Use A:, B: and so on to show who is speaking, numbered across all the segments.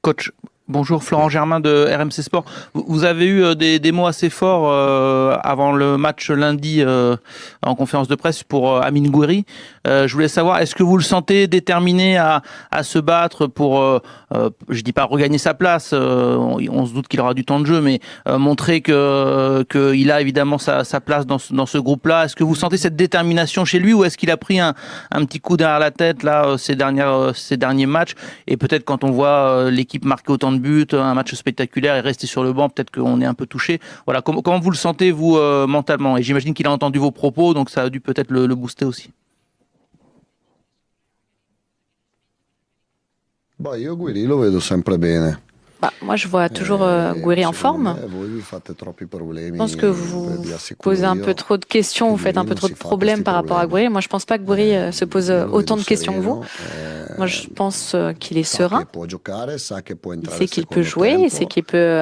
A: Coach, bonjour, Florent Germain de RMC Sport. Vous avez eu des mots assez forts avant le match lundi en conférence de presse pour Amine Gouiri. Je voulais savoir, est-ce que vous le sentez déterminé à se battre pour, je dis pas regagner sa place, on se doute qu'il aura du temps de jeu, mais montrer qu'il a évidemment sa place dans ce groupe-là. Est-ce que vous sentez cette détermination chez lui, ou est-ce qu'il a pris un petit coup derrière la tête là ces derniers matchs, et peut-être quand on voit l'équipe marquer autant de buts, un match spectaculaire et rester sur le banc, peut-être qu'on est un peu touché. Voilà, comment vous le sentez vous mentalement? Et j'imagine qu'il a entendu vos propos, donc ça a dû peut-être le booster aussi.
B: Bah, io Guiri lo vedo sempre bene.
C: Moi, je vois toujours Gouiri en forme. Je pense que vous posez un peu trop de questions, vous faites un peu trop de problèmes par rapport à Gouiri. Moi, je ne pense pas que Gouiri se pose autant de questions que vous. Moi, je pense qu'il est serein. Il sait qu'il peut jouer, il sait qu'il peut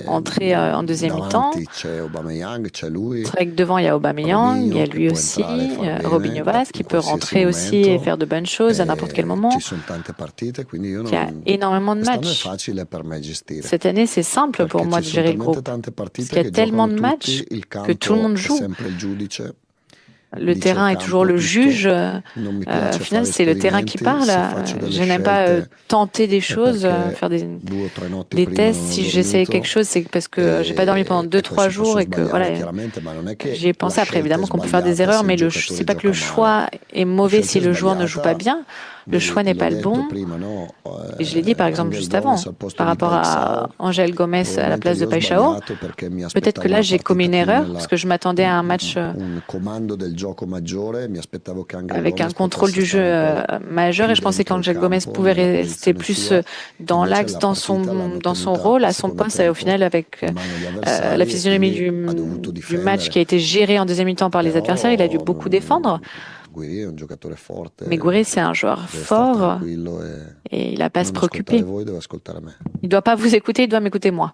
C: entrer en deuxième mi-temps. C'est vrai que devant, il y a Aubameyang, il y a lui aussi, Robinho Vaz, qui peut rentrer aussi et faire de bonnes choses à n'importe quel moment. Il y a énormément de matchs. Cette année, c'est simple pour moi de gérer le groupe, parce qu'il y a tellement de matchs que tout le monde joue. Le terrain est toujours le juge. Au final, c'est le terrain qui parle. Je n'aime pas tenter des choses, faire des tests. Si j'essaie quelque chose, c'est parce que j'ai pas dormi pendant 2-3 jours et que voilà, j'y ai pensé. Après, évidemment qu'on peut faire des erreurs, mais c'est pas que le choix est mauvais si le joueur ne joue pas bien. Le choix n'est pas le bon. Et je l'ai dit par exemple juste avant, par rapport à Angel Gomez à la place de Paixão. Peut-être que là j'ai commis une erreur parce que je m'attendais à un match avec un contrôle du jeu majeur, et je pensais qu'Angel Gomez pouvait rester plus dans l'axe, dans son rôle, à son poste, et au final avec la physionomie du match qui a été géré en deuxième mi-temps par les adversaires, il a dû beaucoup défendre. Mais Gouiri, c'est un joueur fort et il n'a pas à se préoccuper. Il ne doit pas vous écouter, il doit m'écouter moi.